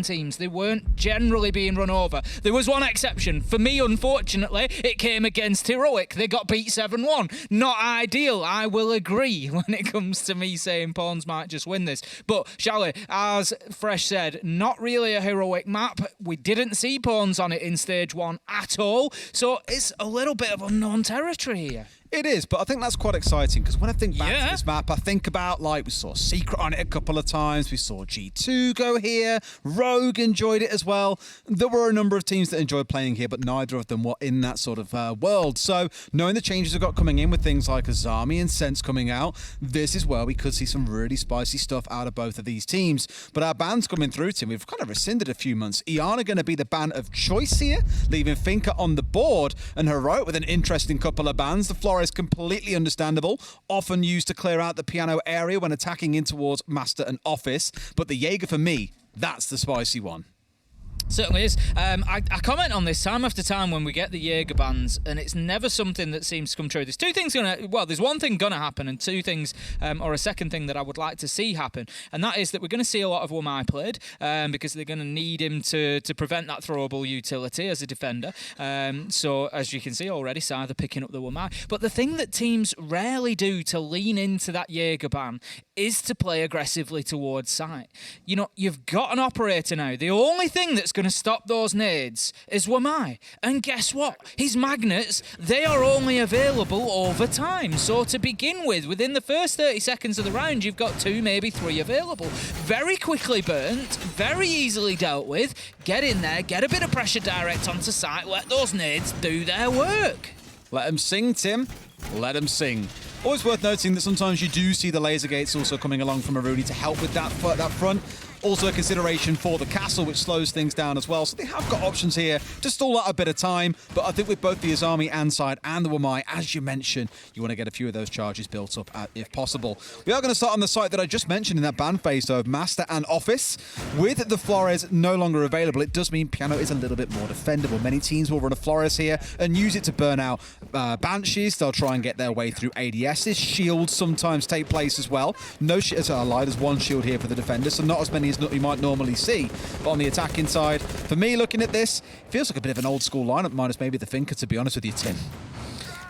teams. They weren't generally being run over. There was one exception. For me, unfortunately, it came against Heroic. They got beat 7-1. Not ideal, I will agree, when it comes to me saying Pwns might just win this. But, Charlie, as Fresh said, not really a Heroic map. We didn't see Pwns on it in Stage 1 at all, so it's a little bit of unknown territory here. It is, but I think that's quite exciting because when I think back to this map, I think about, like, we saw Secret on it a couple of times. We saw G2 go here. Rogue enjoyed it as well. There were a number of teams that enjoyed playing here, but neither of them were in that sort of world. So knowing the changes we've got coming in with things like Azami and Sense coming out, this is where we could see some really spicy stuff out of both of these teams. But our bans coming through, Tim, we've kind of rescinded a few months. Ian are going to be the ban of choice here, leaving Finca on the board, and Heroic with an interesting couple of bans. The Flores completely understandable, often used to clear out the piano area when attacking in towards Master and Office, but the Jaeger for me, that's the spicy one. Certainly is. I comment on this time after time when we get the Jaeger bans, and it's never something that seems to come true. There's two things there's one thing gonna happen, and two things, or a second thing that I would like to see happen, and that is that we're going to see a lot of Wamai played, because they're going to need him to prevent that throwable utility as a defender. So as you can see already, Scyther picking up the Wamai. But the thing that teams rarely do to lean into that Jaeger ban is to play aggressively towards site. You know, you've got an operator now. The only thing that's going to stop those nades is Wamai. And guess what? His magnets, they are only available over time. So to begin with, within the first 30 seconds of the round, you've got 2, maybe 3 available. Very quickly burnt, very easily dealt with. Get in there, get a bit of pressure direct onto site, let those nades do their work. Let them sing, Tim. Let them sing. Always worth noting that sometimes you do see the laser gates also coming along from Aruni to help with that front. Also a consideration for the castle, which slows things down as well. So they have got options here to stall out a bit of time. But I think with both the Azami and side and the Wamai, as you mentioned, you want to get a few of those charges built up if possible. We are going to start on the site that I just mentioned in that ban phase, though, of Master and Office. With the Flores no longer available, it does mean Piano is a little bit more defendable. Many teams will run a Flores here and use it to burn out Banshees. They'll try and get their way through ADSs. Shields sometimes take place as well. No shields are allied. There's one shield here for the defender, so not as many as you might normally see. But on the attacking side, for me, looking at this, it feels like a bit of an old school lineup, minus maybe the Finca, to be honest with you, Tim.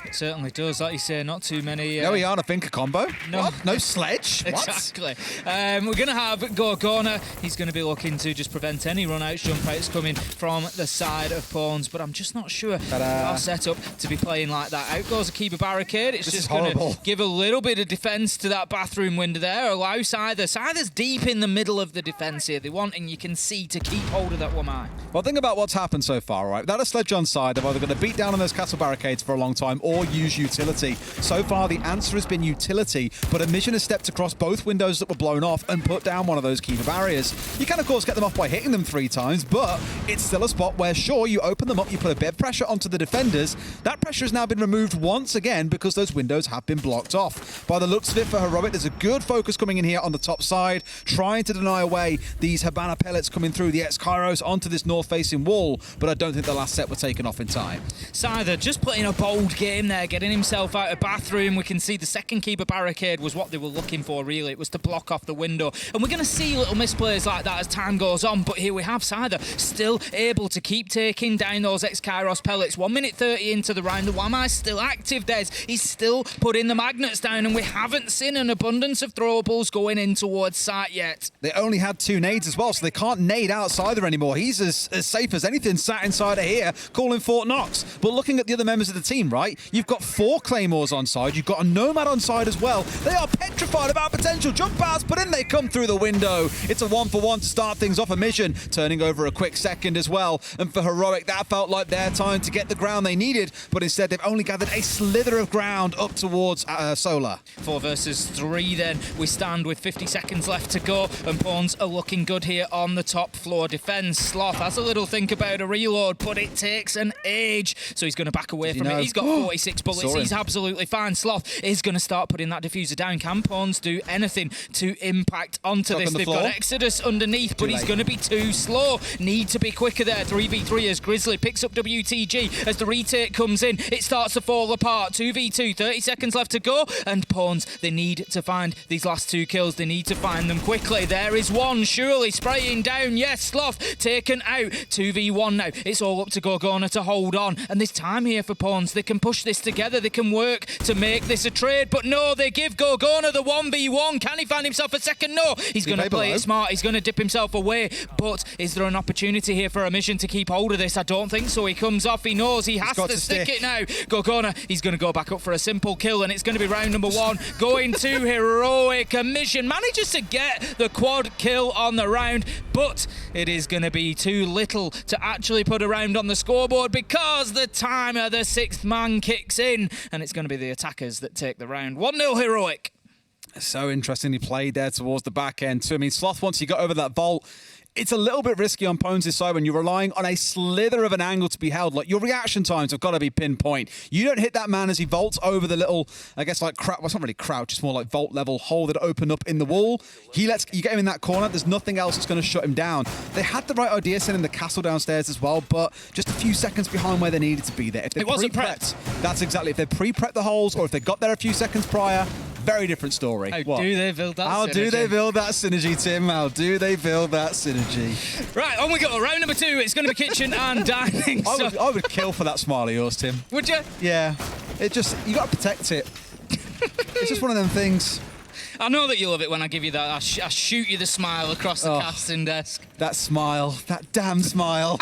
It certainly does. Like you say, not too many... No, we aren't a Finca combo. No. What? No sledge? Exactly. We're going to have Gorgona. He's going to be looking to just prevent any run-outs, jump-outs coming from the side of Pwns, but I'm just not sure our setup to be playing like that. Out goes a keeper barricade. It's just going to give a little bit of defence to that bathroom window there. Allow Scyther. Scyther's deep in the middle of the defence here. They want, and you can see, to keep hold of that Wamai. Well, think about what's happened so far, right? Without a sledge on side, they're either going to beat down on those castle barricades for a long time or use utility. So far, the answer has been utility, but Admission has stepped across both windows that were blown off and put down one of those keeper barriers. You can, of course, get them off by hitting them 3 times, but it's still a spot where, sure, you open them up, you put a bit of pressure onto the defenders. That pressure has now been removed once again because those windows have been blocked off. By the looks of it for Heroic, there's a good focus coming in here on the top side, trying to deny away these Habana pellets coming through the X-Kairos onto this north-facing wall, but I don't think the last set were taken off in time. Scyther just playing a bold game there, getting himself out of bathroom. We can see the second keeper barricade was what they were looking for, really. It was to block off the window. And we're going to see little misplays like that as time goes on, but here we have Scyther still able to keep taking down those X-Kairos pellets. 1 minute 30 into the round. The Wamai's still active, Des. He's still putting the magnets down, and we haven't seen an abundance of throwables going in towards site yet. They only had 2 nades as well, so they can't nade out Scyther anymore. He's as safe as anything sat inside of here, calling Fort Knox. But looking at the other members of the team, right, you've got 4 Claymores on side, you've got a Nomad on side as well. They are petrified about potential jump outs, but in they come through the window. It's a 1-for-1 to start things off. A mission turning over a quick second as well. And for Heroic, that felt like their time to get the ground they needed, but instead they've only gathered a slither of ground up towards Solar. 4 versus 3 then. We stand with 50 seconds left to go, and Pwns are looking good here on the top floor defence. Sloth has a little think about a reload, but it takes an age, so he's going to back away from it. He's got 40 36 bullets. He's absolutely fine. Sloth is going to start putting that diffuser down. Can Pwns do anything to impact onto this? They've got Exodus underneath, but he's going to be too slow. Need to be quicker there. 3v3 as Grizzly picks up WTG as the retake comes in. It starts to fall apart. 2v2, 30 seconds left to go, and Pwns, they need to find these last 2 kills. They need to find them quickly. There is one, surely spraying down. Yes, Sloth taken out. 2v1 now. It's all up to Gorgona to hold on, and there's time here for Pwns. They can push this together. They can work to make this a trade, but no, they give Gorgona the 1v1. Can he find himself a second? No, he's going to play it smart. He's going to dip himself away, but is there an opportunity here for a mission to keep hold of this? I don't think so. He comes off. He knows he has to stick it now. Gorgona, he's going to go back up for a simple kill, and it's going to be round number 1 going to Heroic. A mission manages to get the quad kill on the round, but it is going to be too little to actually put a round on the scoreboard because the timer, the 6th man, kicks in, and it's going to be the attackers that take the round. 1-0 Heroic. So interestingly played there towards the back end too. I mean, Sloth, once you got over that vault, it's a little bit risky on Pwns' side when you're relying on a slither of an angle to be held. Like, your reaction times have got to be pinpoint. You don't hit that man as he vaults over the little, I guess, like, well, it's not really crouch, it's more like vault level hole that opened up in the wall. You get him in that corner, there's nothing else that's going to shut him down. They had the right idea sending the castle downstairs as well, but just a few seconds behind where they needed to be there. If it wasn't prepped. That's exactly, if they pre-prepped the holes or if they got there a few seconds prior, very different story. How do they build that synergy? How do they build that synergy, Tim? How do they build that synergy? Right, on we go. Round number 2. It's going to be kitchen and dining. I would kill for that smile of yours, Tim. Would you? Yeah. It just, you got to protect it. It's just one of them things. I know that you love it when I give you that. I shoot you the smile across the casting desk. That smile. That damn smile.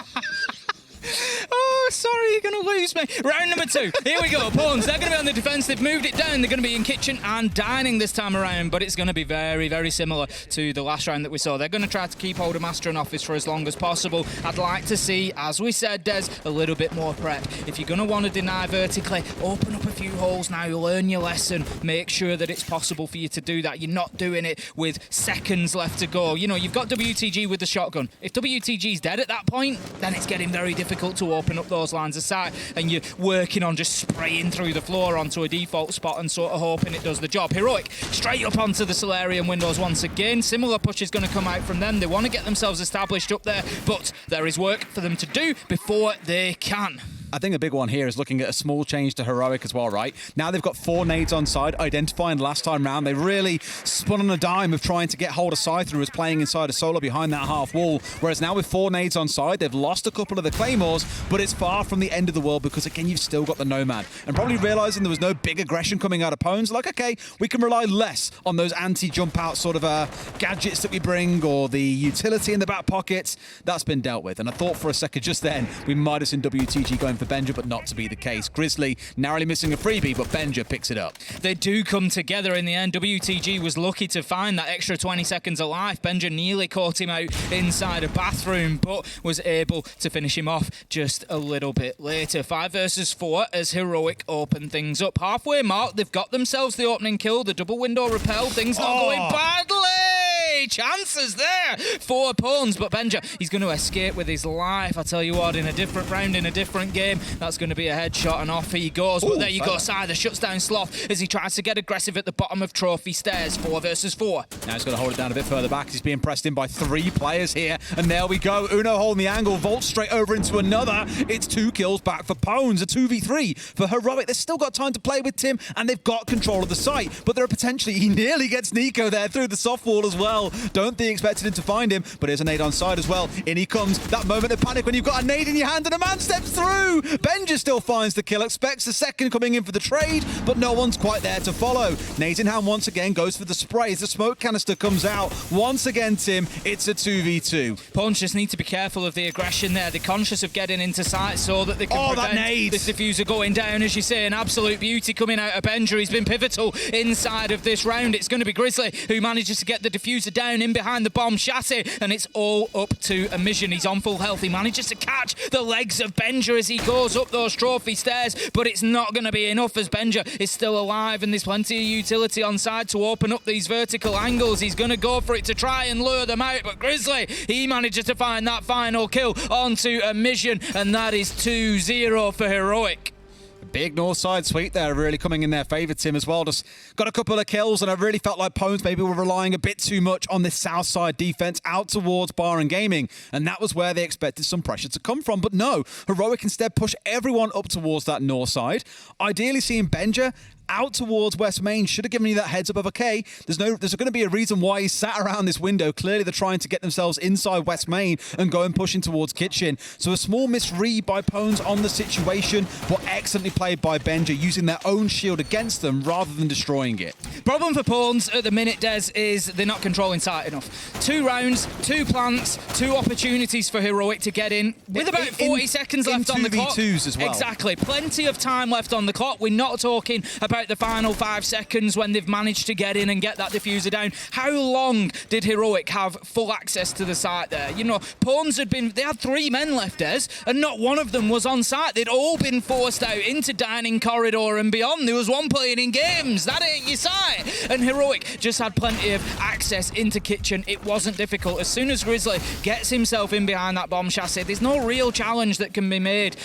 Oh, sorry, you're going to lose me. Round number 2. Here we go. Pwns, they're going to be on the defence. They've moved it down. They're going to be in kitchen and dining this time around, but it's going to be very, very similar to the last round that we saw. They're going to try to keep hold of Master and Office for as long as possible. I'd like to see, as we said, Des, a little bit more prep. If you're going to want to deny vertically, open up a few holes now. Learn your lesson. Make sure that it's possible for you to do that. You're not doing it with seconds left to go. You know, you've got WTG with the shotgun. If WTG's dead at that point, then it's getting very difficult to open up those lines of sight, and you're working on just spraying through the floor onto a default spot and sort of hoping it does the job. Heroic straight up onto the Solarium windows once again. Similar push is going to come out from them. They want to get themselves established up there, but there is work for them to do before they can. I think a big one here is looking at a small change to Heroic as well, right? Now they've got 4 nades on side, identifying last time round. They really spun on a dime of trying to get hold of Scyther, who was playing inside a solo behind that half wall. Whereas now with 4 nades on side, they've lost a couple of the Claymores, but it's far from the end of the world because, again, you've still got the Nomad. And probably realizing there was no big aggression coming out of Pwns, like, okay, we can rely less on those anti-jump out sort of gadgets that we bring or the utility in the back pockets. That's been dealt with. And I thought for a second just then we might have seen WTG going for Benja, but not to be the case. Grizzly narrowly missing a freebie, but Benja picks it up. They do come together in the end. WTG was lucky to find that extra 20 seconds of life. Benja nearly caught him out inside a bathroom, but was able to finish him off just a little bit later. 5 versus 4 as Heroic open things up. Halfway mark, they've got themselves the opening kill. The double window repel. Things not going badly. Chances there for Pwns, but Benja, he's going to escape with his life. I tell you what, in a different round, in a different game, that's going to be a headshot, and off he goes. But there you go, Scyther shuts down Sloth as he tries to get aggressive at the bottom of trophy stairs. 4 versus 4. Now he's got to hold it down a bit further back. He's being pressed in by 3 players here, and there we go. Uno holding the angle, vaults straight over into another. It's 2 kills back for Pwns, a 2v3 for Heroic. They've still got time to play with Tim, and they've got control of the site, but there are potentially, he nearly gets Nico there through the soft wall as well. Don't think he expected him to find him, but here's a nade on side as well. In he comes. That moment of panic when you've got a nade in your hand and a man steps through. Benja still finds the kill, expects the second coming in for the trade, but no one's quite there to follow. Nade in hand once again, goes for the spray as the smoke canister comes out. Once again, Tim, it's a 2v2. Pwns just need to be careful of the aggression there. They're conscious of getting into sight so that they can prevent this diffuser going down. As you say, an absolute beauty coming out of Benja. He's been pivotal inside of this round. It's going to be Grizzly who manages to get the diffuser down in behind the bomb chassis, and it's all up to a mission. He's on full health. He manages to catch the legs of Benja as he goes up those trophy stairs, but it's not going to be enough as Benja is still alive, and there's plenty of utility on side to open up these vertical angles. He's going to go for it to try and lure them out, but Grizzly, he manages to find that final kill onto a mission, and that is 2-0 for Heroic. Big north side sweep there, really coming in their favour, Tim, as well. Just got a couple of kills, and I really felt like Pwns maybe were relying a bit too much on this south side defence out towards Bar and Gaming, and that was where they expected some pressure to come from. But no, Heroic instead push everyone up towards that north side. Ideally seeing Benja out towards West Main should have given you that heads up of, okay, there's going to be a reason why he's sat around this window. Clearly they're trying to get themselves inside West Main and go and pushing towards Kitchen. So a small misread by Pwns on the situation, but excellently played by Benja, using their own shield against them rather than destroying it. Problem for Pwns at the minute, Des, is they're not controlling site enough. 2 rounds, 2 plants, 2 opportunities for Heroic to get in with about 40 seconds left on the clock. 2v2s as well. Exactly. Plenty of time left on the clock. We're not talking about the final 5 seconds when they've managed to get in and get that diffuser down. How long did Heroic have full access to the site there? You know, Pwns they had 3 men left, Des, and not one of them was on site. They'd all been forced out into dining corridor and beyond. There was one playing in games. That ain't your site. And Heroic just had plenty of access into Kitchen. It wasn't difficult. As soon as Grizzly gets himself in behind that bomb chassis, there's no real challenge that can be made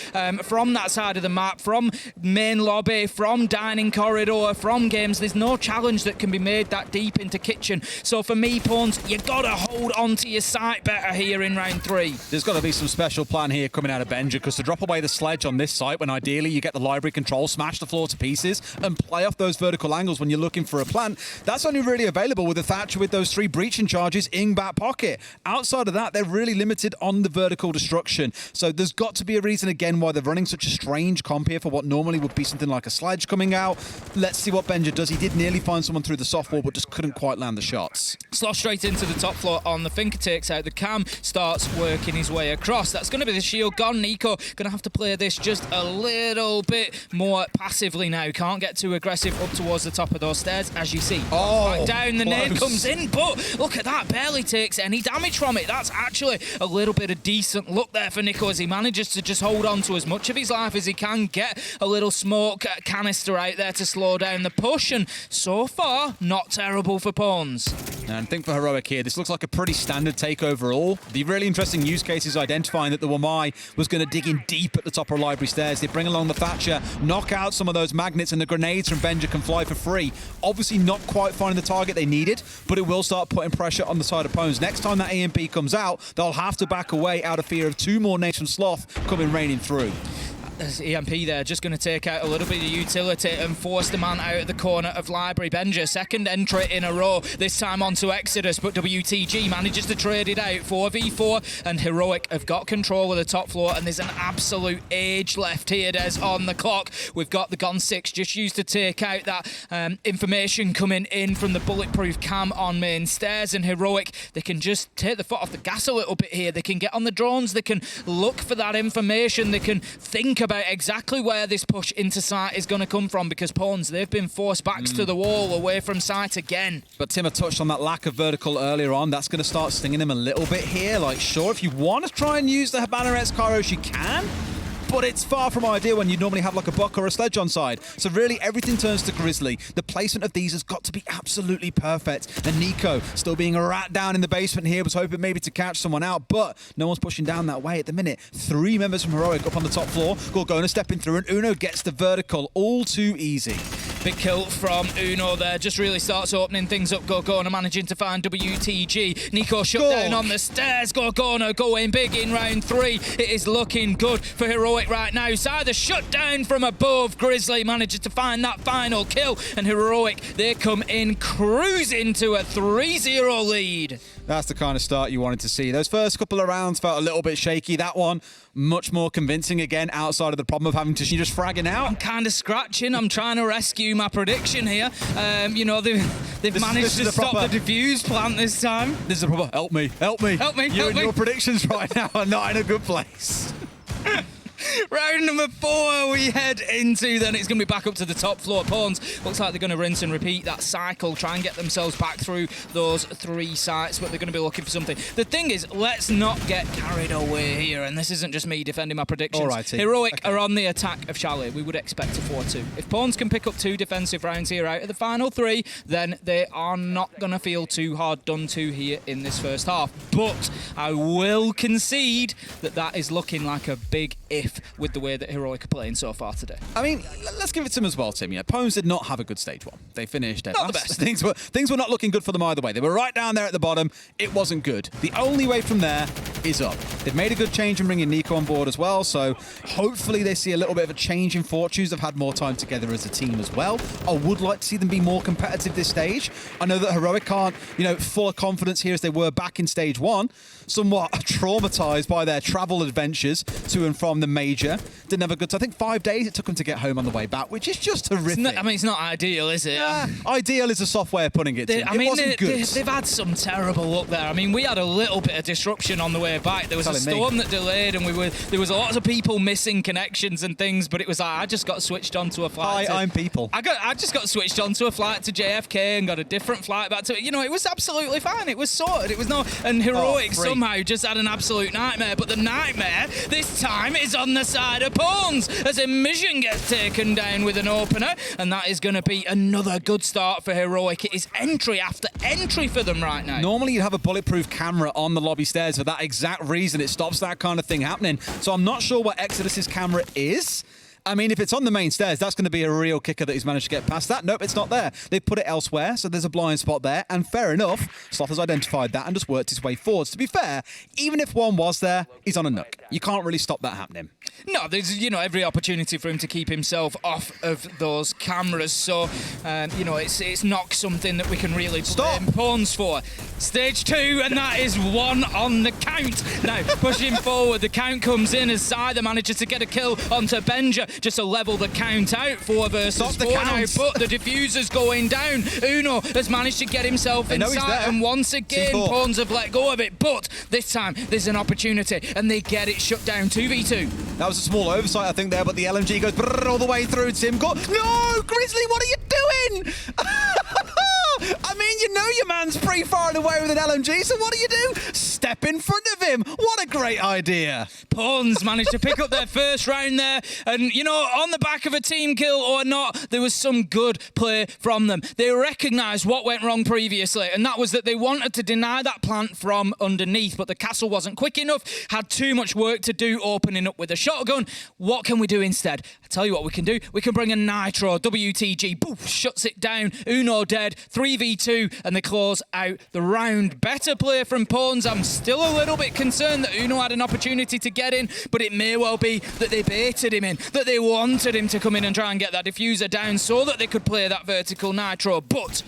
from that side of the map, from main lobby, from dining corridor, from games. There's no challenge that can be made that deep into Kitchen. So for me, Pwns, you gotta hold on to your site better here in round 3. There's got to be some special plan here coming out of Benja, because to drop away the sledge on this site when ideally you get the library control, smash the floor to pieces and play off those vertical angles when you're looking for a plant, that's only really available with the Thatcher with those 3 breaching charges in back pocket. Outside of that, they're really limited on the vertical destruction. So there's got to be a reason again why they're running such a strange comp here for what normally would be something like a sledge coming out. Let's see what Benja does. He did nearly find someone through the soft wall, but just couldn't quite land the shots. Slosh straight into the top floor on the Finker takes out. The Cam starts working his way across. That's going to be the shield gone. Nico going to have to play this just a little bit more passively now. Can't get too aggressive up towards the top of those stairs, as you see. Back down, the nade comes in, but look at that, barely takes any damage from it. That's actually a little bit of decent luck there for Nico as he manages to just hold on to as much of his life as he can, get a little smoke canister out there to slow down the push, and so far, not terrible for Pwns. And I think for Heroic here, this looks like a pretty standard take overall. The really interesting use case is identifying that the Wamai was going to dig in deep at the top of library stairs. They bring along the Thatcher, knock out some of those magnets, and the grenades from Benja can fly for free. Obviously not quite finding the target they needed, but it will start putting pressure on the side of Pwns. Next time that AMP comes out, they'll have to back away out of fear of 2 more nades from Sloth coming raining through. There's EMP there, just going to take out a little bit of utility and force the man out of the corner of Library. Benja, second entry in a row, this time onto Exodus, but WTG manages to trade it out, 4v4, and Heroic have got control of the top floor, and there's an absolute age left here, Des, on the clock. We've got the Gon 6 just used to take out that information coming in from the bulletproof cam on main stairs, and Heroic, they can just take the foot off the gas a little bit here. They can get on the drones, they can look for that information, they can think about exactly where this push into site is going to come from, because Pwns, they've been forced backs to the wall away from site again. But Tim touched on that lack of vertical earlier on. That's going to start stinging them a little bit here. Like, sure, if you want to try and use the Habana X Kairos, you can, but it's far from ideal when you normally have like a buck or a sledge on side. So really everything turns to Grizzly. The placement of these has got to be absolutely perfect. And Nico, still being a rat down in the basement here, was hoping maybe to catch someone out, but no one's pushing down that way at the minute. 3 members from Heroic up on the top floor. Gorgona stepping through, and Uno gets the vertical. All too easy. Big kill from Uno there, just really starts opening things up. Gorgona managing to find WTG. Nico shut down on the stairs. Gorgona going big in round 3. It is looking good for Heroic right now. Side the shut down from above. Grizzly manages to find that final kill, and Heroic, they come in cruising to a 3-0 lead. That's the kind of start you wanted to see. Those first couple of rounds felt a little bit shaky. That one, much more convincing again, outside of the problem of having to just fragging out. I'm kind of scratching. I'm trying to rescue my prediction here. You know, they've managed to stop the defuse plant this time. This is a proper help me, help me. Help me, Your predictions right now are not in a good place. Round number 4 we head into, then it's going to be back up to the top floor. Pwns, looks like they're going to rinse and repeat that cycle, try and get themselves back through those 3 sites, but they're going to be looking for something. The thing is, let's not get carried away here, and this isn't just me defending my predictions. All right, Heroic are on the attack of Chalet. We would expect a 4-2. If Pwns can pick up 2 defensive rounds here out of the final 3, then they are not going to feel too hard done to here in this first half. But I will concede that that is looking like a big if with the way that Heroic are playing so far today. I mean, let's give it to them as well, Tim. Yeah, Pwns did not have a good stage one. They finished dead Not the last. best. Things were not looking good for them either way. They were right down there at the bottom. It wasn't good. The only way from there is up. They've made a good change in bringing Nico on board as well, so hopefully they see a little bit of a change in fortunes. They've had more time together as a team as well. I would like to see them be more competitive this stage. I know that Heroic aren't, full of confidence here as they were back in stage one, somewhat traumatized by their travel adventures to and from the major. Didn't have a good time. I think 5 days it took them to get home on the way back, which is just horrific. It's not ideal, is it? Ideal is a soft way of putting it. It wasn't good. They've had some terrible luck there. I mean, we had a little bit of disruption on the way back. There was a storm that delayed, and there was lots of people missing connections and things. But it was like I just got switched onto a flight. I'm people. I just got switched onto a flight to JFK and got a different flight back to it. It was absolutely fine. It was sorted. It was and Heroic somehow just had an absolute nightmare. But the nightmare this time is on the side of Pwns as Emission gets taken down with an opener, and that is going to be another good start for Heroic. It is entry after entry for them right now. Normally you'd have a bulletproof camera on the lobby stairs for that exact reason. It stops that kind of thing happening. So I'm not sure what Exodus's camera is. I mean, if it's on the main stairs, that's going to be a real kicker that he's managed to get past that. Nope, it's not there. They've put it elsewhere, so there's a blind spot there. And fair enough, Sloth has identified that and just worked his way forwards. To be fair, even if one was there, he's on a nook. You can't really stop that happening. No, there's, every opportunity for him to keep himself off of those cameras. So, it's not something that we can really blame Pwns for. Stage 2, and that is 1 on the count. Now, pushing forward, the count comes in as Scyther manages to get a kill onto Benja, just to level the count out. 4 versus 4 now, but the diffuser's going down. Uno has managed to get himself inside, and once again, Pwns have let go of it. But this time, there's an opportunity, and they get it shut down. 2v2. That was a small oversight, I think, there, but the LMG goes all the way through. Tim got... No! Grizzly, what are you doing? I mean, your man's pretty far away with an LMG, so what do? Step in front of him. What a great idea. Pwns managed to pick up their first round there, and, on the back of a team kill or not, there was some good play from them. They recognised what went wrong previously, and that was that they wanted to deny that plant from underneath, but the castle wasn't quick enough, had too much work to do opening up with a shotgun. What can we do instead? I tell you what we can do. We can bring a Nitro. WTG, boof, shuts it down. Uno dead. 3v2, and they close out the round. Better play from Pwns. I'm still a little bit concerned that Uno had an opportunity to get in, but it may well be that they baited him in, that they wanted him to come in and try and get that diffuser down so that they could play that vertical Nitro. But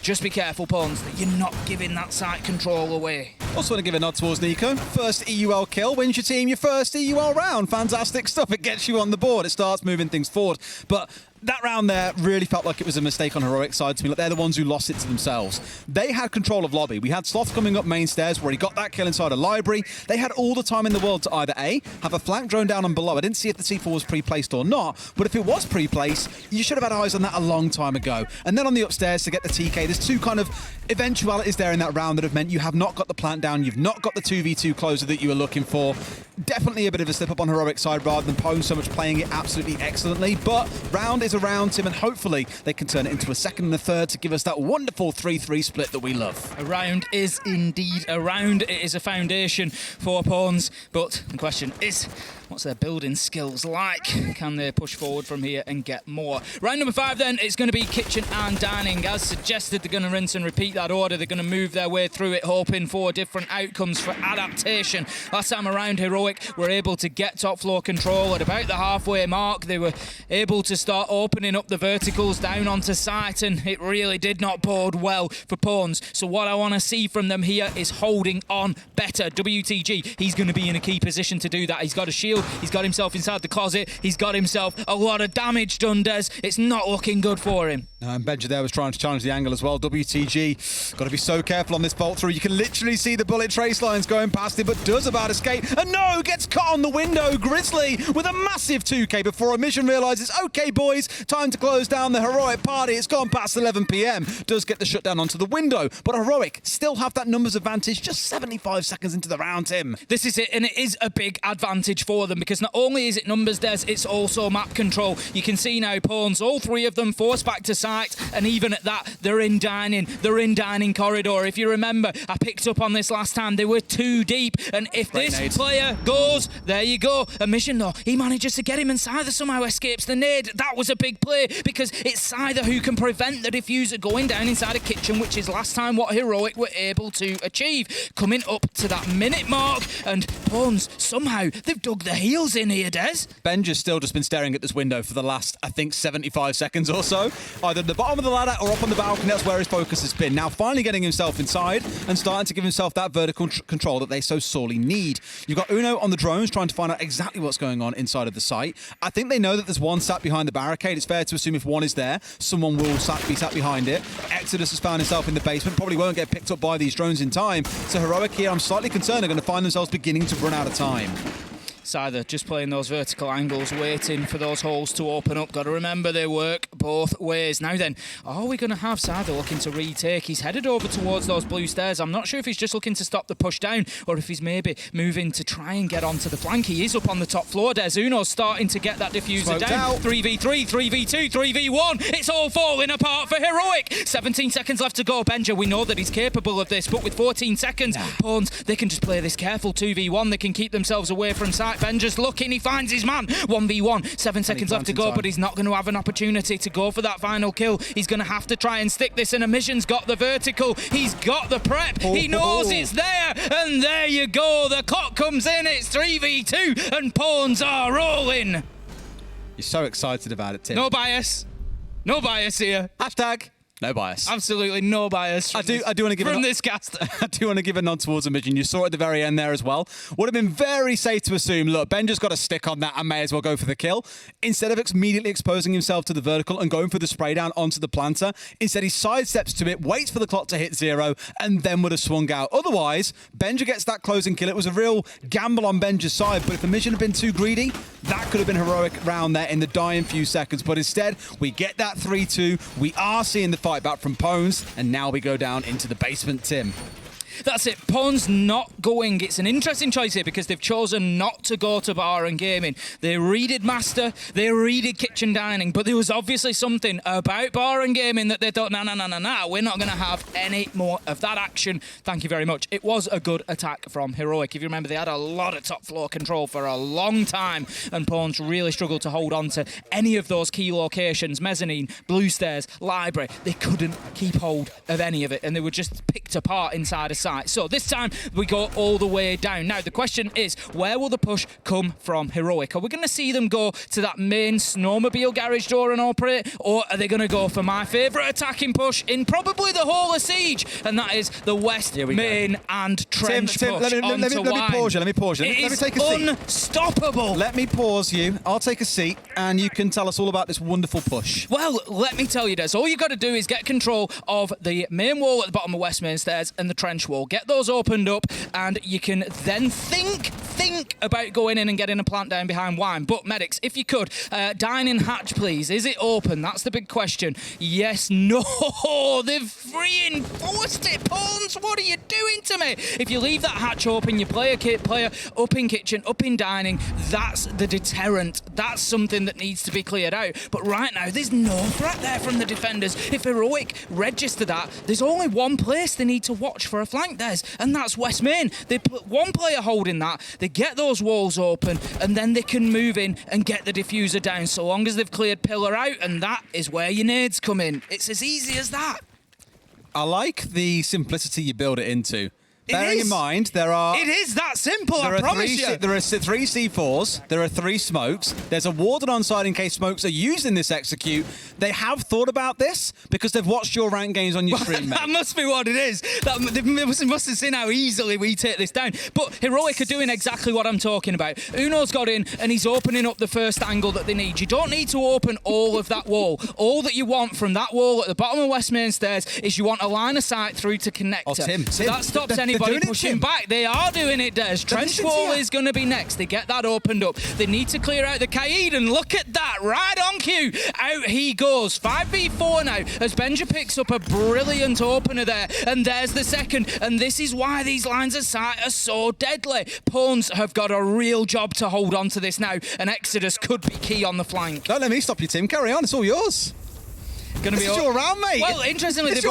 just be careful, Pwns, that you're not giving that site control away. Also want to give a nod towards Nico. First EUL kill wins your team your first EUL round. Fantastic stuff. It gets you on the board. It starts moving things forward. But that round there really felt like it was a mistake on Heroic side to me. Like, they're the ones who lost it to themselves. They had control of lobby. We had Sloth coming up main stairs where he got that kill inside a library. They had all the time in the world to either A, have a flank drone down and below. I didn't see if the C4 was pre-placed or not, but if it was pre-placed, you should have had eyes on that a long time ago. And then on the upstairs to get the TK, there's 2 kind of eventualities there in that round that have meant you have not got the plant down, you've not got the 2v2 closer that you were looking for. Definitely a bit of a slip up on Heroic side rather than Pwns so much playing it absolutely excellently, but round is a round, Tim, and hopefully they can turn it into a second and a third to give us that wonderful 3-3 split that we love. A round is indeed a round. It is a foundation for Pwns, but the question is, what's their building skills like? Can they push forward from here and get more? Round number 5 then, it's going to be kitchen and dining. As suggested, they're going to rinse and repeat that order. They're going to move their way through it, hoping for different outcomes for adaptation. Last time around, Heroic were able to get top floor control at about the halfway mark. They were able to start opening up the verticals down onto site, and it really did not bode well for Pwns. So what I want to see from them here is holding on better. WTG, he's going to be in a key position to do that. He's got a shield. He's got himself inside the closet. He's got himself a lot of damage done, Des. It's not looking good for him. And Benja there was trying to challenge the angle as well. WTG, got to be so careful on this bolt through. You can literally see the bullet trace lines going past him, but does about escape. And no, gets caught on the window. Grizzly with a massive 2k before Emission realises, okay, boys, time to close down the Heroic party. It's gone past 11 p.m. Does get the shutdown onto the window, but Heroic still have that numbers advantage just 75 seconds into the round, Tim. This is it, and it is a big advantage for them because not only is it numbers, Des, it's also map control. You can see now Pwns, all 3 of them forced back to side. site, and even at that, they're in dining corridor. If you remember, I picked up on this last time, they were too deep, and if this player goes, there you go. A mission though, he manages to get him, and Scyther somehow escapes the nade. That was a big play, because it's Scyther who can prevent the diffuser going down inside a kitchen, which is last time what Heroic were able to achieve. Coming up to that minute mark, and Pwns, somehow, they've dug their heels in here, Des. Benja's still just been staring at this window for the last, I think, 75 seconds or so. Either at the bottom of the ladder or up on the balcony, that's where his focus has been. Now finally getting himself inside and starting to give himself that vertical control that they so sorely need. You've got Uno on the drones trying to find out exactly what's going on inside of the site. I think they know that there's one sat behind the barricade. It's fair to assume if one is there, someone will be sat behind it. Exodus has found himself in the basement, probably won't get picked up by these drones in time. So Heroic here, I'm slightly concerned, are going to find themselves beginning to run out of time. Scyther just playing those vertical angles, waiting for those holes to open up. Got to remember they work both ways. Now then, are we going to have Scyther looking to retake? He's headed over towards those blue stairs. I'm not sure if he's just looking to stop the push down or if he's maybe moving to try and get onto the flank. He is up on the top floor. Des Uno's starting to get that diffuser down. 3v3, 3v2, 3v1. It's all falling apart for Heroic. 17 seconds left to go. Benja, we know that he's capable of this, but with 14 seconds, Pwns, they can just play this careful 2v1. They can keep themselves away from sight. Benja's looking, he finds his man. 1v1, 7 seconds left to go, but he's not going to have an opportunity to go for that final kill. He's going to have to try and stick this, and Emission's got the vertical. He's got the prep. He knows it's there, and there you go. The clock comes in, it's 3v2, and Pwns are rolling. You're so excited about it, Tim. No bias. No bias here. Hashtag no bias. Absolutely no bias. I do want to give from this cast. I do want to give a nod towards Emission. You saw it at the very end there as well. Would have been very safe to assume, look, Benja's got a stick on that and may as well go for the kill. Instead of immediately exposing himself to the vertical and going for the spray down onto the planter, instead he sidesteps to it, waits for the clock to hit 0, and then would have swung out. Otherwise, Benja gets that closing kill. It was a real gamble on Benja's side, but if Emission had been too greedy, that could have been Heroic round there in the dying few seconds. But instead, we get that 3-2. We are seeing the fight back from Pwns, and now we go down into the basement, Tim. That's it. Pwns not going. It's an interesting choice here because they've chosen not to go to bar and gaming. They readed Master, they readed kitchen dining, but there was obviously something about bar and gaming that they thought, no, we're not going to have any more of that action. Thank you very much. It was a good attack from Heroic. If you remember, they had a lot of top floor control for a long time, and Pwns really struggled to hold on to any of those key locations, mezzanine, blue stairs, library. They couldn't keep hold of any of it, and they were just picked apart inside a site. So this time we go all the way down. Now the question is, where will the push come from Heroic? Are we going to see them go to that main Snowmobile garage door and operate, or are they going to go for my favourite attacking push in probably the whole of Siege, and that is the west main and trench Tim, push let me pause you. Let me pause you. Let me take a seat. Unstoppable. Let me pause you. I'll take a seat, and you can tell us all about this wonderful push. Well, let me tell you this. All you've got to do is get control of the main wall at the bottom of West Main Stairs and the trench wall. Get those opened up, and you can then think about going in and getting a plant down behind Wine. But medics, if you could, dining hatch, please. Is it open? That's the big question. Yes, no. They've reinforced it. Pwns, what are you doing to me? If you leave that hatch open, you play a player up in kitchen, up in dining. That's the deterrent. That's something that needs to be cleared out. But right now, there's no threat there from the defenders. If Heroic register that, there's only one place they need to watch for a flank there, and that's West Main. They put one player holding that, they get those walls open, and then they can move in and get the diffuser down, so long as they've cleared pillar out, and that is where your nades come in. It's as easy as that. I like the simplicity you build it into. Bearing in mind, there are... It is that simple, I promise you. There are 3 C4s, there are 3 smokes, there's a warded on side in case smokes are used in this execute. They have thought about this because they've watched your rank games on your stream, mate. That must be what it is. They must have seen how easily we take this down. But Heroic are doing exactly what I'm talking about. Uno's got in and he's opening up the first angle that they need. You don't need to open all of that wall. All that you want from that wall at the bottom of West Main Stairs is you want a line of sight through to connector. Oh, Tim. That stops anybody pushing back. They are doing it, Des. Trench wall is going to be next. They get that opened up. They need to clear out the Kaid, and look at that. Right on cue. Out he goes. 5v4 now as Benja picks up a brilliant opener there, and there's the second, and this is why these lines of sight are so deadly. Pwns have got a real job to hold on to this now, and Exodus could be key on the flank. Don't let me stop you, Tim. Carry on. It's all yours. Going to be your round, mate. Well, interestingly, It's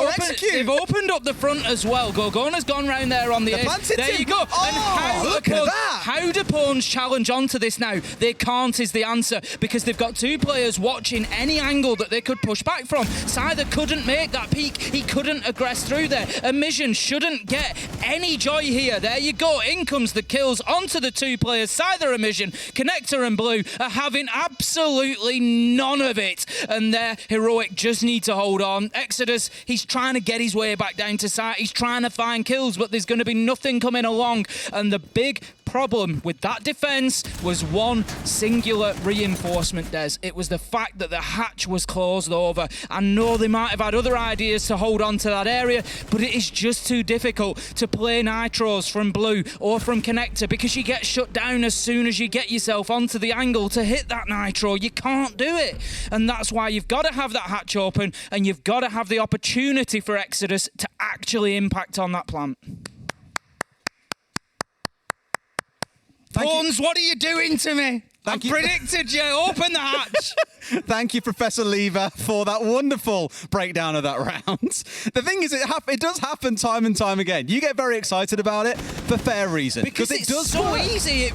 they've opened up the front as well. Gorgona's gone round there on the edge. There you go. Oh, and look at that. How do Pwns challenge onto this now? They can't is the answer, because they've got two players watching any angle that they could push back from. Scyther couldn't make that peak. He couldn't aggress through there. Mission shouldn't get any joy here. There you go. In comes the kills onto the two players. Scyther and Mission, Connector and Blue are having absolutely none of it. And there, Heroic just need to hold on. Exodus, he's trying to get his way back down to site. He's trying to find kills, but there's going to be nothing coming along. And the big problem with that defense was one singular reinforcement, Des. It was the fact that the hatch was closed over. I know they might have had other ideas to hold on to that area, but it is just too difficult to play nitros from Blue or from Connector, because you get shut down as soon as you get yourself onto the angle to hit that nitro. You can't do it. And that's why you've got to have that hatch open, and you've got to have the opportunity for Exodus to actually impact on that plant. Pwns, what are you doing to me? I predicted you. Open the hatch. Thank you, Professor Lever, for that wonderful breakdown of that round. The thing is, it does happen time and time again. You get very excited about it for fair reason. Because it does so easy.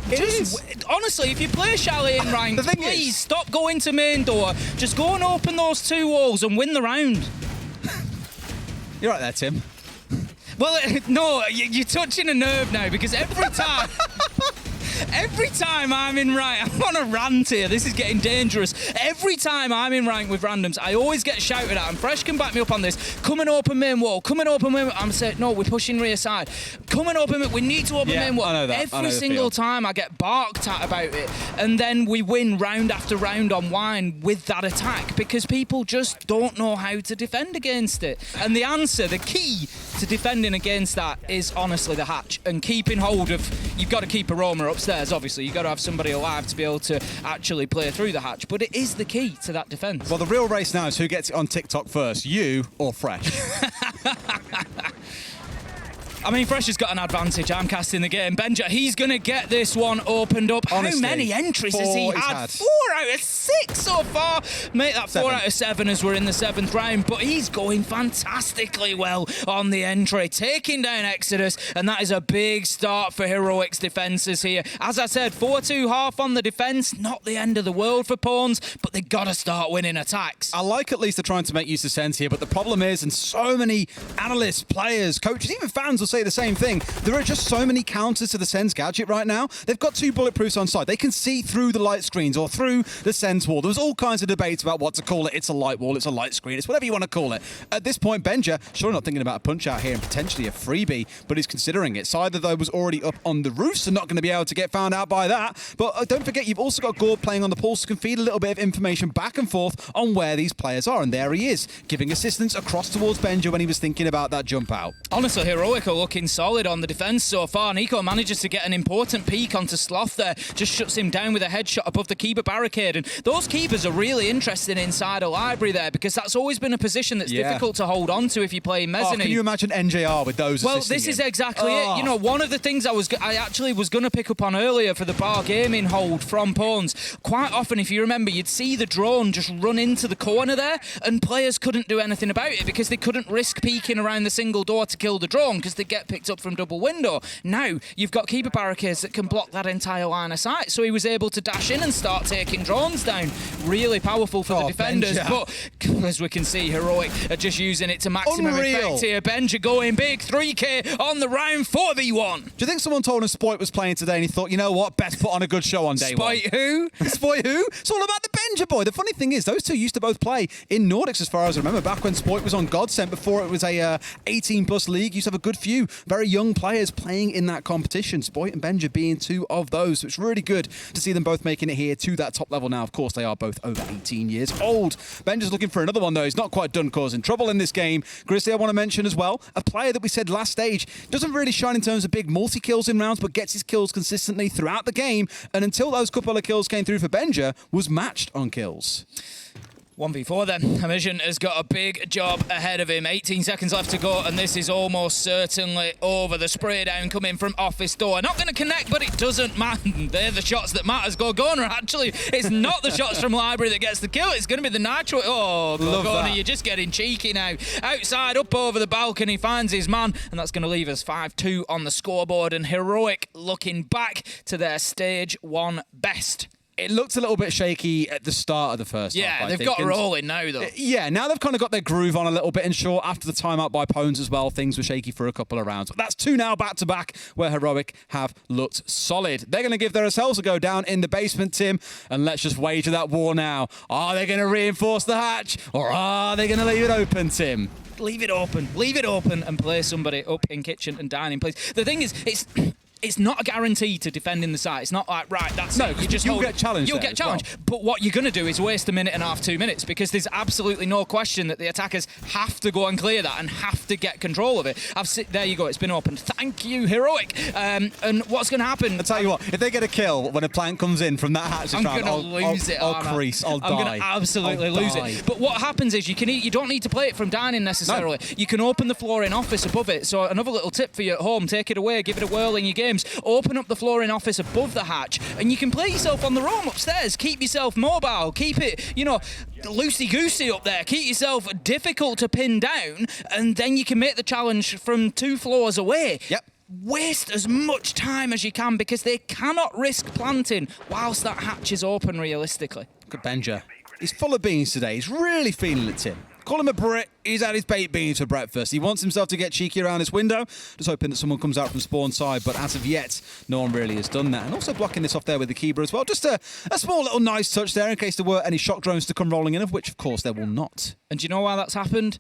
Honestly, if you play Chalet in ranked, please stop going to main door. Just go and open those two walls and win the round. You're right there, Tim. Well, no, you're touching a nerve now, because every time... Every time I'm in rank, I'm on a rant here, this is getting dangerous. Every time I'm in rank with randoms, I always get shouted at, and Fresh can back me up on this. Come and open main wall, come and open main wall. I'm saying, no, we're pushing rear side. Come and open main, we need to open main wall. I know that. Every single time I get barked at about it, and then we win round after round on wine with that attack, because people just don't know how to defend against it. And the answer, the key to defending against that is honestly the hatch, and keeping hold of, you've got to keep a roamer upstairs. Obviously, you've got to have somebody alive to be able to actually play through the hatch, but it is the key to that defence. Well, the real race now is who gets it on TikTok first, you or Fresh. I mean, Fresh has got an advantage. I'm casting the game. Benja, he's going to get this one opened up. Honestly, how many entries has he had? 4 out of 6 so far. Make that 4 out of 7 as we're in the 7th round. But he's going fantastically well on the entry, taking down Exodus. And that is a big start for Heroic's defences here. As I said, 4-2 half on the defence. Not the end of the world for Pwns, but they've got to start winning attacks. I like at least they're trying to make use of sense here, but the problem is, and so many analysts, players, coaches, even fans will say the same thing, there are just so many counters to the Sen's gadget right now. They've got 2 bulletproofs on site. They can see through the light screens or through the Sen's wall. There was all kinds of debates about what to call it. It's a light wall, it's a light screen, it's whatever you want to call it. At this point, Benja, sure not thinking about a punch out here and potentially a freebie, but he's considering it. Scyther, though, was already up on the roof, so not going to be able to get found out by that. But don't forget, you've also got Gord playing on the pulse, who can feed a little bit of information back and forth on where these players are. And there he is, giving assistance across towards Benja when he was thinking about that jump out. Honestly, Heroic are looking solid on the defence so far. Nico manages to get an important peek onto Sloth there, just shuts him down with a headshot above the keeper barricade. And those keepers are really interested inside a library there, because that's always been a position that's difficult to hold on to if you play mezzanine. Oh, can you imagine NJR with those? Well, this is exactly it. You know, one of the things I actually was going to pick up on earlier for the bar gaming hold from Pwns, quite often, if you remember, you'd see the drone just run into the corner there, and players couldn't do anything about it because they couldn't risk peeking around the single door to kill the drone, because they get picked up from double window. Now, you've got keeper barricades that can block that entire line of sight, so he was able to dash in and start taking drones down. Really powerful for the defenders, Benja. But as we can see, Heroic are just using it to maximum effect here. Benja going big, 3k on the round, 4v1. Do you think someone told him Spoit was playing today and he thought, you know what, best put on a good show on day one? Spoit who? Spoit who? It's all about the Benja boy. The funny thing is, those two used to both play in Nordics, as far as I remember, back when Spoit was on Godsent, before it was a 18-plus league. Used to have a good few very young players playing in that competition. Spoit and Benja being 2 of those. So it's really good to see them both making it here to that top level now. Of course, they are both over 18 years old. Benja's looking for another one, though. He's not quite done causing trouble in this game. Grizzly, I want to mention as well, a player that we said last stage doesn't really shine in terms of big multi-kills in rounds, but gets his kills consistently throughout the game. And until those couple of kills came through for Benja, was matched on kills. 1v4 then. Amision has got a big job ahead of him. 18 seconds left to go, and this is almost certainly over. The spray down coming from office door. Not going to connect, but it doesn't matter. They're the shots that matters. Gorgona, actually, it's not the shots from Library that gets the kill. It's going to be the Nitro. Oh, Gorgona, you're just getting cheeky now. Outside, up over the balcony, finds his man, and that's going to leave us 5-2 on the scoreboard. And Heroic looking back to their stage 1 best. It looked a little bit shaky at the start of the first half. Yeah, they've got a rolling now, though. Yeah, now they've kind of got their groove on a little bit. And sure, after the timeout by Pwns as well, things were shaky for a couple of rounds. But that's 2 now back-to-back where Heroic have looked solid. They're going to give themselves a go down in the basement, Tim. And let's just wager that war now. Are they going to reinforce the hatch? Or are they going to leave it open, Tim? Leave it open and play somebody up in kitchen and dining, please. The thing is, it's not a guarantee to defend in the site. It's not like, right, that's it. You'll get challenged. You'll get challenged. Well. But what you're going to do is waste a minute and a half, 2 minutes, because there's absolutely no question that the attackers have to go and clear that and have to get control of it. There you go. It's been opened. Thank you, Heroic. And what's going to happen? I'll tell you what. If they get a kill when a plant comes in from that hatch, I'm going to lose it. I'll crease. I'll die. I'm going to absolutely lose it. But what happens is you don't need to play it from dining necessarily. No. You can open the floor in office above it. So another little tip for you at home: take it away, give it a whirl in your games. Open up the floor in office above the hatch, and you can play yourself on the roam upstairs. Keep yourself mobile. Keep it, loosey-goosey up there. Keep yourself difficult to pin down, and then you can make the challenge from 2 floors away. Yep. Waste as much time as you can, because they cannot risk planting whilst that hatch is open realistically. Good Benja. He's full of beans today. He's really feeling it, Tim. Call him a Brit. He's had his baked beans for breakfast. He wants himself to get cheeky around this window, just hoping that someone comes out from spawn side, but as of yet, no one really has done that. And also blocking this off there with the Keyber as well. Just a small little nice touch there in case there were any shock drones to come rolling in, of which, of course, there will not. And do you know why that's happened?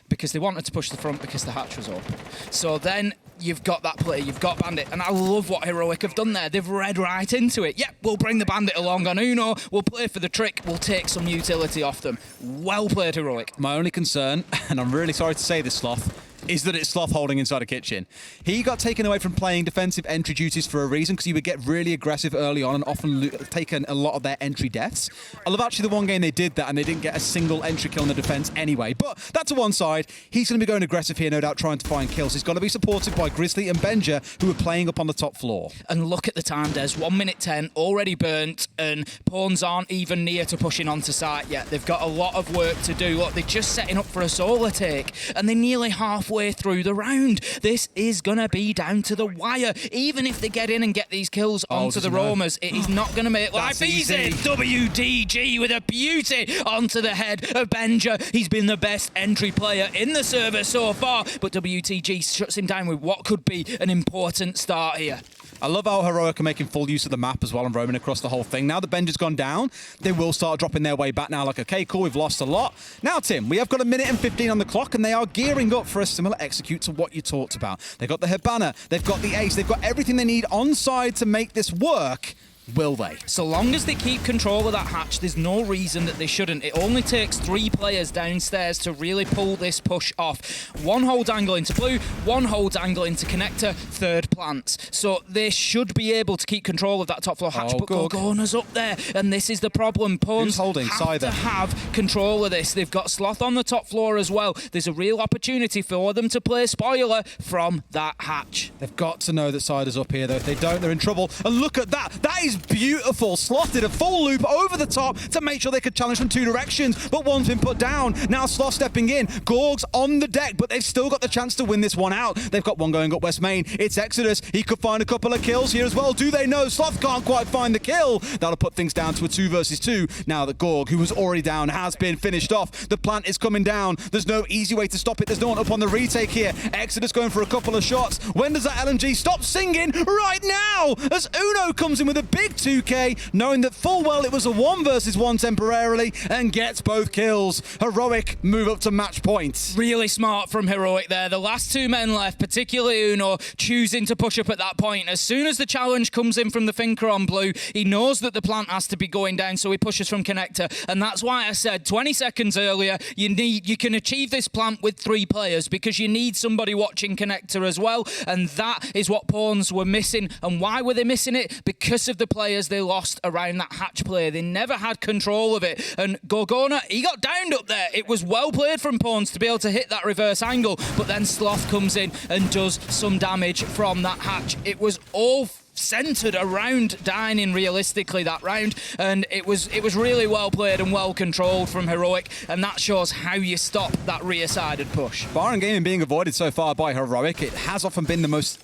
Because they wanted to push the front because the hatch was open. So then you've got that play, you've got Bandit, and I love what Heroic have done there. They've read right into it. Yep, we'll bring the Bandit along on Uno, we'll play for the trick, we'll take some utility off them. Well played, Heroic. My only concern, and I'm really sorry to say this, Sloth, is that it's Sloth holding inside a kitchen. He got taken away from playing defensive entry duties for a reason, because he would get really aggressive early on and often taken a lot of their entry deaths. I love actually the one game they did that and they didn't get a single entry kill in the defense anyway. But that's to one side. He's going to be going aggressive here, no doubt, trying to find kills. He's got to be supported by Grizzly and Benja, who are playing up on the top floor. And look at the time, Des. 1 minute 10, already burnt, and Pwns aren't even near to pushing onto site yet. They've got a lot of work to do. Look, they're just setting up for a solar take, and they're nearly halfway through the round. This is going to be down to the wire. Even if they get in and get these kills onto the roamers, it is not going to make life easy. WDG with a beauty onto the head of Benja. He's been the best entry player in the server so far, but WTG shuts him down with what could be an important start here. I love how Heroic are making full use of the map as well and roaming across the whole thing. Now that Benja's gone down, they will start dropping their way back now. Like, okay, cool, we've lost a lot. Now, Tim, we have got 1 minute and 15 on the clock, and they are gearing up for a similar execute to what you talked about. They've got the Hibana, they've got the Ace, they've got everything they need on side to make this work. Will they? So long as they keep control of that hatch, there's no reason that they shouldn't. It only takes 3 players downstairs to really pull this push off. 1 holds angle into blue, 1 holds angle into connector, 3rd plants. So they should be able to keep control of that top floor hatch, but Gorgona's up there, and this is the problem. Pwns have to have control of this. They've got Sloth on the top floor as well. There's a real opportunity for them to play spoiler from that hatch. They've got to know that Cider's up here, though. If they don't, they're in trouble. And look at that. That is beautiful. Sloth did a full loop over the top to make sure they could challenge from 2 directions, but one's been put down. Now Sloth stepping in. Gorg's on the deck, but they've still got the chance to win this one out. They've got one going up West Main. It's Exodus. He could find a couple of kills here as well. Do they know? Sloth can't quite find the kill. That'll put things down to a 2 versus 2. Now that Gorg, who was already down, has been finished off. The plant is coming down. There's no easy way to stop it. There's no one up on the retake here. Exodus going for a couple of shots. When does that LMG stop singing? Right now, as Uno comes in with a big 2K, knowing that full well it was a 1 versus 1 temporarily, and gets both kills. Heroic move up to match point. Really smart from Heroic there. The last 2 men left, particularly Uno, choosing to push up at that point. As soon as the challenge comes in from the Finker on blue, he knows that the plant has to be going down, so he pushes from connector. And that's why I said 20 seconds earlier, you can achieve this plant with 3 players, because you need somebody watching connector as well. And that is what Pwns were missing. And why were they missing it? Because of the players they lost around that hatch play. They never had control of it. And Gorgona, he got downed up there. It was well played from Pwns to be able to hit that reverse angle, but then Sloth comes in and does some damage from that hatch. It was all centered around dining realistically that round, and it was really well played and well controlled from Heroic, and that shows how you stop that rear-sided push. Bar and gaming being avoided so far by Heroic, it has often been the most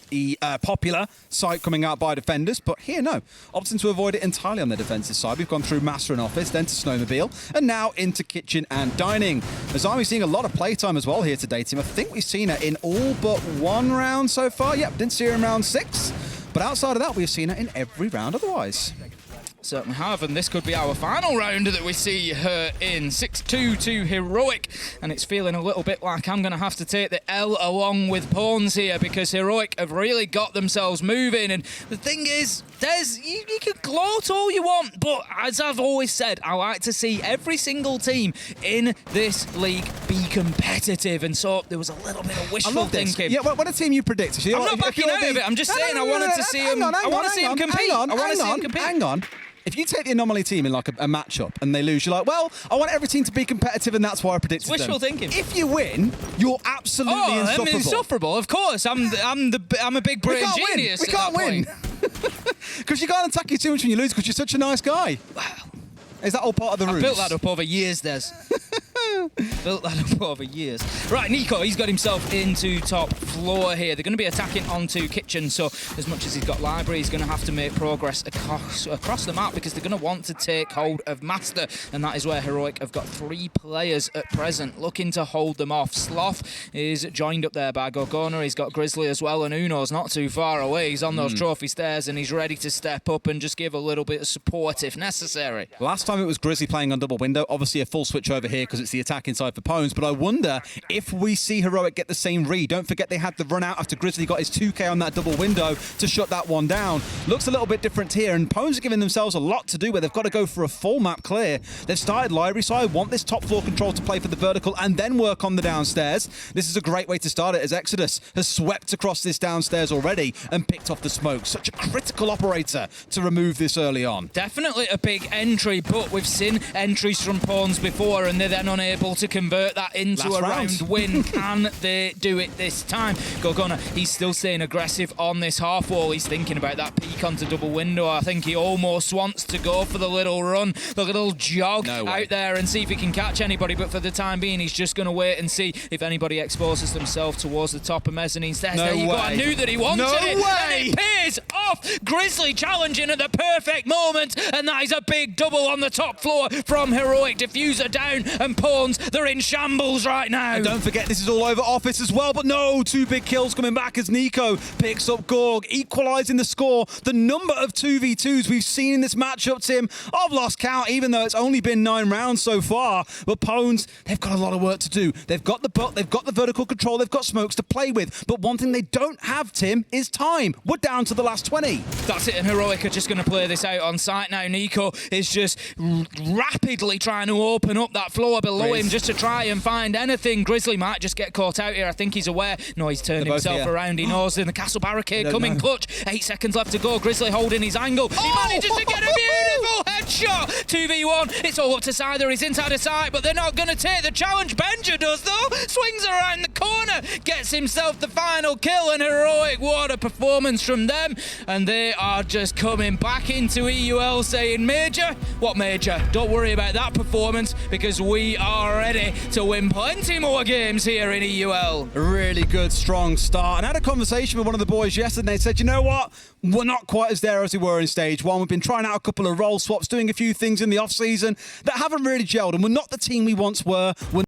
popular site coming out by defenders, but here no, opting to avoid it entirely on the defensive side. We've gone through Master and Office, then to Snowmobile, and now into Kitchen and Dining. Azami's seeing a lot of playtime as well here today, Tim. I think we've seen her in all but one round so far. Yep, didn't see her in round 6. But outside of that, we've seen her in every round otherwise. Certainly have, and this could be our final round that we see her in. 6-2 to Heroic, and it's feeling a little bit like I'm going to have to take the L along with Pwns here, because Heroic have really got themselves moving. And the thing is, Des, you can gloat all you want, but as I've always said, I like to see every single team in this league be competitive, and so there was a little bit of wishful thinking. Yeah, what a team you predict. I'm not backing out of it. I'm just saying I wanted to see them. I want to see them compete. I want to see them compete. Hang on. If you take the Anomaly team in like a matchup and they lose, you're like, well, I want every team to be competitive, and that's why I predicted them. Wishful thinking. If you win, you're absolutely insufferable. Insufferable, of course. I'm a big brain genius. We can't win. Because you can't attack you too much when you lose, because you're such a nice guy. Wow. Is that all part of the ruse? I built that up over years, Des. Built that up over years. Right, Nico, he's got himself into top floor here. They're going to be attacking onto Kitchen, so as much as he's got Library, he's going to have to make progress across the map, because they're going to want to take hold of Master, and that is where Heroic have got 3 players at present looking to hold them off. Sloth is joined up there by Gorgona. He's got Grizzly as well, and Uno's not too far away. He's on those trophy stairs, and he's ready to step up and just give a little bit of support if necessary. Last time it was Grizzly playing on double window. Obviously a full switch over here because it's the attack inside for Pwns, but I wonder if we see Heroic get the same read. Don't forget they had the run out after Grizzly got his 2k on that double window to shut that one down. Looks a little bit different here, and Pwns are giving themselves a lot to do where they've got to go for a full map clear. They've started Library, so I want this top floor control to play for the vertical and then work on the downstairs. This is a great way to start it, as Exodus has swept across this downstairs already and picked off the smoke. Such a critical operator to remove this early on. Definitely a big entry, but we've seen entries from Pwns before, and they're then unable to convert that into a round win. Can they do it this time? Gorgona, he's still staying aggressive on this half wall. He's thinking about that peek onto double window. I think he almost wants to go for the little run, the little jog out there and see if he can catch anybody, but for the time being, he's just going to wait and see if anybody exposes themselves towards the top of mezzanine stairs. There you go. I knew that he wanted it. And it pays off. Grizzly challenging at the perfect moment, and that is a big double on the top floor from Heroic. Diffuser down, and Pwns, they're in shambles right now. And don't forget, this is all over Office as well, but no, 2 big kills coming back as Nico picks up Gorg, equalising the score. The number of 2v2s we've seen in this matchup, Tim, I've lost count, even though it's only been 9 rounds so far. But Pwns, they've got a lot of work to do. They've got the butt, they've got the vertical control, they've got smokes to play with. But one thing they don't have, Tim, is time. We're down to the last 20. That's it, and Heroic are just going to play this out on site now. Nico is just rapidly trying to open up that floor below him just to try and find anything. Grizzly might just get caught out here. I think he's aware. No, he's turned himself around. He knows in the castle barricade coming clutch. 8 seconds left to go. Grizzly holding his angle. He manages to get a beautiful headshot. 2v1. It's all up to Scyther. He's inside of sight, but they're not going to take the challenge. Benja does, though. Swings around the corner. Gets himself the final kill, and Heroic, what a performance from them. And they are just coming back into EUL saying, Major, what Major? Don't worry about that performance, because we are ready to win plenty more games here in EUL. A really good, strong start. And I had a conversation with one of the boys yesterday. They said, you know what? We're not quite as there as we were in stage 1. We've been trying out a couple of role swaps, doing a few things in the off-season that haven't really gelled, and we're not the team we once were. We're